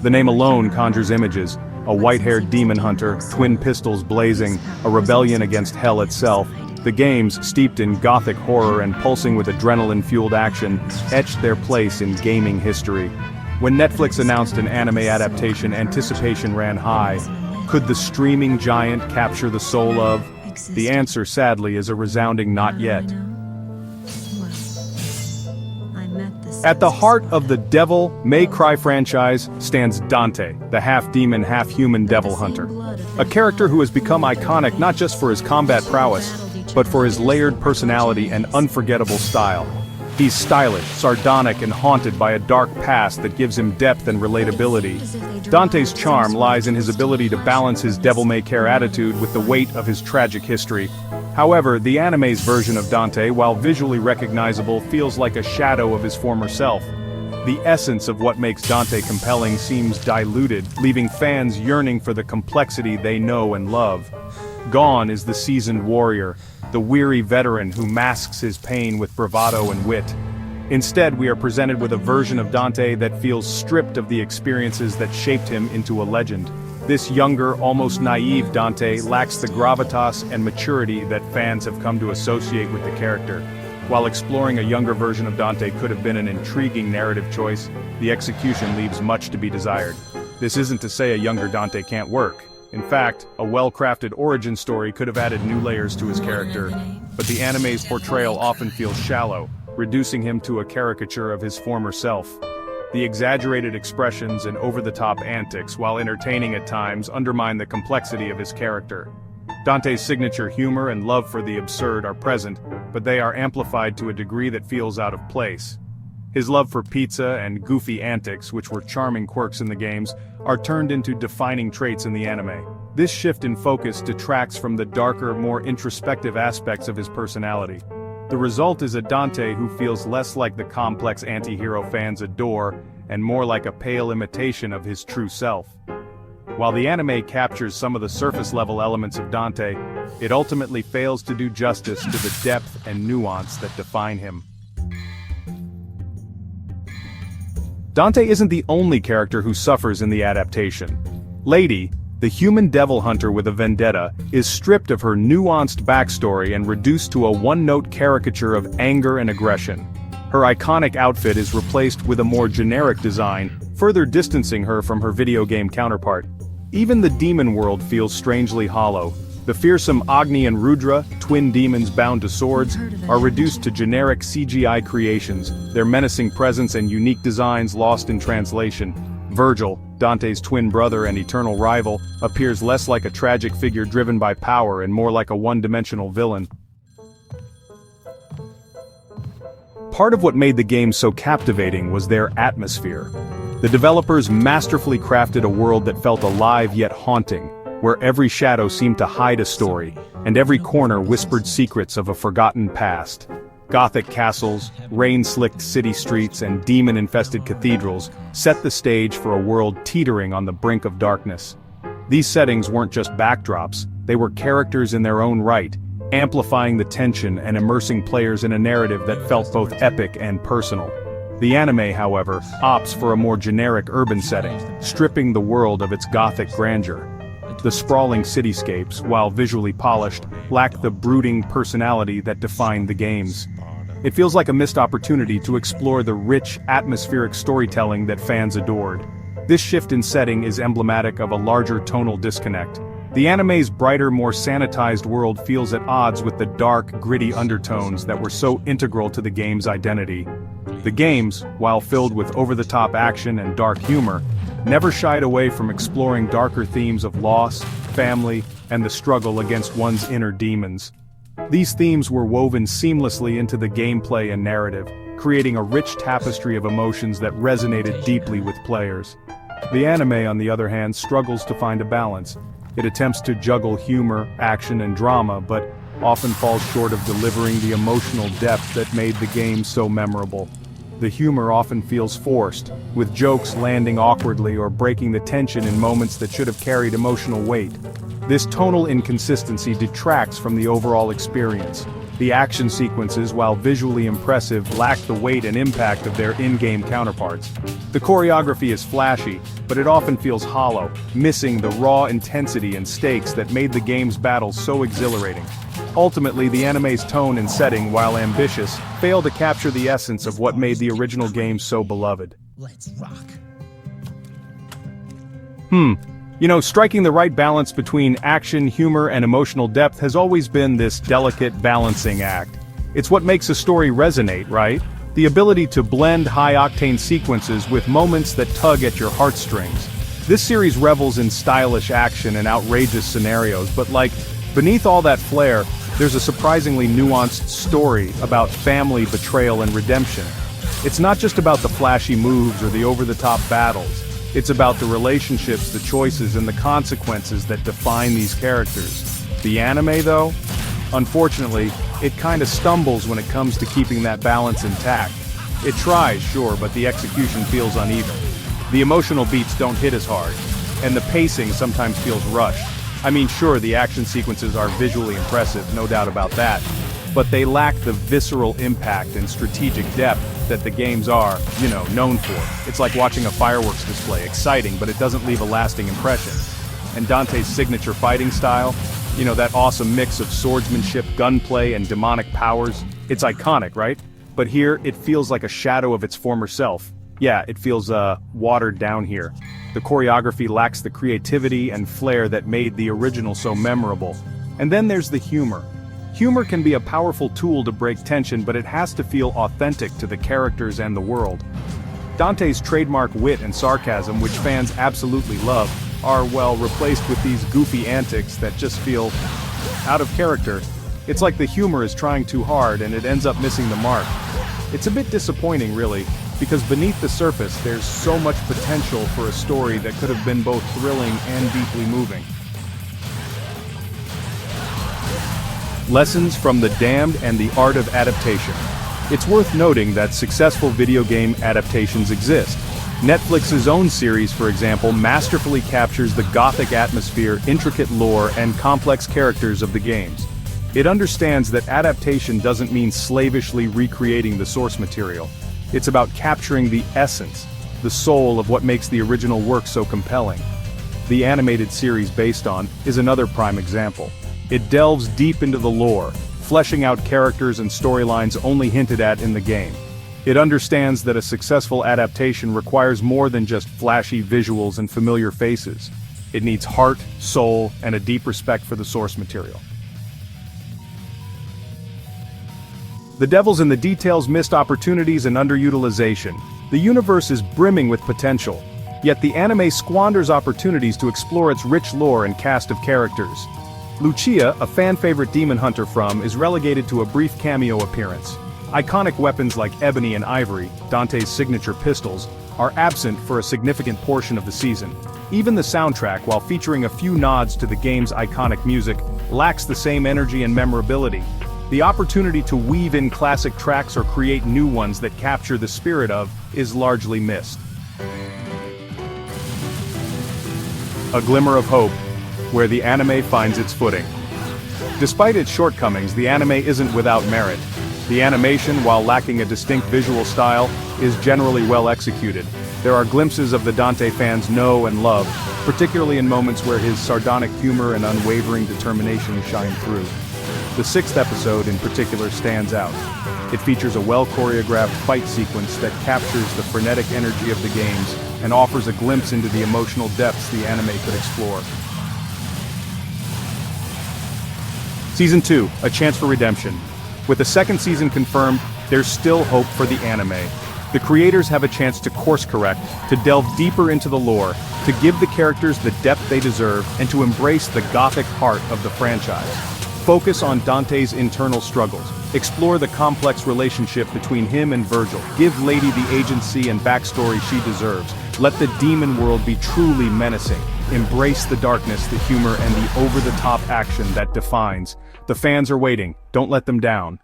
The name alone conjures images: a white-haired demon hunter, twin pistols blazing, a rebellion against hell itself. The games, steeped in gothic horror and pulsing with adrenaline-fueled action, etched their place in gaming history. When Netflix announced an anime adaptation, anticipation ran high. Could the streaming giant capture the soul of? The answer, sadly, is a resounding not yet. At the heart of the Devil May Cry franchise stands Dante, the half-demon, half-human devil hunter. A character who has become iconic not just for his combat prowess, but for his layered personality and unforgettable style. He's stylish, sardonic, and haunted by a dark past that gives him depth and relatability. Dante's charm lies in his ability to balance his devil-may-care attitude with the weight of his tragic history. However, the anime's version of Dante, while visually recognizable, feels like a shadow of his former self. The essence of what makes Dante compelling seems diluted, leaving fans yearning for the complexity they know and love. Gone is the seasoned warrior, the weary veteran who masks his pain with bravado and wit. Instead, we are presented with a version of Dante that feels stripped of the experiences that shaped him into a legend. This younger, almost naive Dante lacks the gravitas and maturity that fans have come to associate with the character. While exploring a younger version of Dante could have been an intriguing narrative choice, the execution leaves much to be desired. This isn't to say a younger Dante can't work. In fact, a well-crafted origin story could have added new layers to his character, but the anime's portrayal often feels shallow, reducing him to a caricature of his former self. The exaggerated expressions and over-the-top antics, while entertaining at times, undermine the complexity of his character. Dante's signature humor and love for the absurd are present, but they are amplified to a degree that feels out of place. His love for pizza and goofy antics, which were charming quirks in the games, are turned into defining traits in the anime. This shift in focus detracts from the darker, more introspective aspects of his personality. The result is a Dante who feels less like the complex anti-hero fans adore, and more like a pale imitation of his true self. While the anime captures some of the surface-level elements of Dante, it ultimately fails to do justice to the depth and nuance that define him. Dante isn't the only character who suffers in the adaptation. Lady, the human devil hunter with a vendetta, is stripped of her nuanced backstory and reduced to a one-note caricature of anger and aggression. Her iconic outfit is replaced with a more generic design, further distancing her from her video game counterpart. Even the demon world feels strangely hollow. The fearsome Agni and Rudra, twin demons bound to swords, are reduced to generic CGI creations, their menacing presence and unique designs lost in translation. Virgil, Dante's twin brother and eternal rival, appears less like a tragic figure driven by power and more like a one-dimensional villain. Part of what made the game so captivating was their atmosphere. The developers masterfully crafted a world that felt alive yet haunting, where every shadow seemed to hide a story, and every corner whispered secrets of a forgotten past. Gothic castles, rain-slicked city streets, and demon-infested cathedrals set the stage for a world teetering on the brink of darkness. These settings weren't just backdrops, they were characters in their own right, amplifying the tension and immersing players in a narrative that felt both epic and personal. The anime, however, opts for a more generic urban setting, stripping the world of its gothic grandeur. The sprawling cityscapes, while visually polished, lack the brooding personality that defined the games. It feels like a missed opportunity to explore the rich, atmospheric storytelling that fans adored. This shift in setting is emblematic of a larger tonal disconnect. The anime's brighter, more sanitized world feels at odds with the dark, gritty undertones that were so integral to the game's identity. The games, while filled with over-the-top action and dark humor, never shied away from exploring darker themes of loss, family, and the struggle against one's inner demons. These themes were woven seamlessly into the gameplay and narrative, creating a rich tapestry of emotions that resonated deeply with players. The anime, on the other hand, struggles to find a balance. It attempts to juggle humor, action, and drama, but often falls short of delivering the emotional depth that made the game so memorable. The humor often feels forced, with jokes landing awkwardly or breaking the tension in moments that should have carried emotional weight. This tonal inconsistency detracts from the overall experience. The action sequences, while visually impressive, lack the weight and impact of their in-game counterparts. The choreography is flashy, but it often feels hollow, missing the raw intensity and stakes that made the game's battles so exhilarating. Ultimately, the anime's tone and setting, while ambitious, fail to capture the essence of what made the original game so beloved. Let's rock. Striking the right balance between action, humor, and emotional depth has always been this delicate balancing act. It's what makes a story resonate, right? The ability to blend high-octane sequences with moments that tug at your heartstrings. This series revels in stylish action and outrageous scenarios, but beneath all that flair, there's a surprisingly nuanced story about family, betrayal, and redemption. It's not just about the flashy moves or the over-the-top battles. It's about the relationships, the choices, and the consequences that define these characters. The anime, though? Unfortunately, it kinda stumbles when it comes to keeping that balance intact. It tries, sure, but the execution feels uneven. The emotional beats don't hit as hard, and the pacing sometimes feels rushed. Sure, the action sequences are visually impressive, no doubt about that, but they lack the visceral impact and strategic depth that the games are, known for. It's like watching a fireworks display, exciting, but it doesn't leave a lasting impression. And Dante's signature fighting style, that awesome mix of swordsmanship, gunplay, and demonic powers, it's iconic, right? But here, it feels like a shadow of its former self. Yeah, it feels, watered down here. The choreography lacks the creativity and flair that made the original so memorable. And then there's the humor. Humor can be a powerful tool to break tension, but it has to feel authentic to the characters and the world. Dante's trademark wit and sarcasm, which fans absolutely love, are, replaced with these goofy antics that just feel out of character. It's like the humor is trying too hard and it ends up missing the mark. It's a bit disappointing, really, because beneath the surface there's so much potential for a story that could have been both thrilling and deeply moving. Lessons from The Damned and the Art of Adaptation. It's worth noting that successful video game adaptations exist. Netflix's own series, for example, masterfully captures the gothic atmosphere, intricate lore, and complex characters of the games. It understands that adaptation doesn't mean slavishly recreating the source material. It's about capturing the essence, the soul of what makes the original work so compelling. The animated series based on is another prime example. It delves deep into the lore, fleshing out characters and storylines only hinted at in the game. It understands that a successful adaptation requires more than just flashy visuals and familiar faces. It needs heart, soul, and a deep respect for the source material. The devil's in the details, missed opportunities, and underutilization. The universe is brimming with potential, yet the anime squanders opportunities to explore its rich lore and cast of characters. Lucia, a fan-favorite demon hunter is relegated to a brief cameo appearance. Iconic weapons like ebony and ivory, Dante's signature pistols, are absent for a significant portion of the season. Even the soundtrack, while featuring a few nods to the game's iconic music, lacks the same energy and memorability. The opportunity to weave in classic tracks or create new ones that capture the spirit is largely missed. A glimmer of hope, where the anime finds its footing. Despite its shortcomings, the anime isn't without merit. The animation, while lacking a distinct visual style, is generally well executed. There are glimpses of the Dante fans know and love, particularly in moments where his sardonic humor and unwavering determination shine through. The 6th episode in particular stands out. It features a well-choreographed fight sequence that captures the frenetic energy of the games and offers a glimpse into the emotional depths the anime could explore. Season 2, a chance for redemption. With the 2nd season confirmed, there's still hope for the anime. The creators have a chance to course correct, to delve deeper into the lore, to give the characters the depth they deserve, and to embrace the gothic heart of the franchise. Focus on Dante's internal struggles. Explore the complex relationship between him and Virgil. Give Lady the agency and backstory she deserves. Let the demon world be truly menacing. Embrace the darkness, the humor, and the over-the-top action that defines. The fans are waiting. Don't let them down.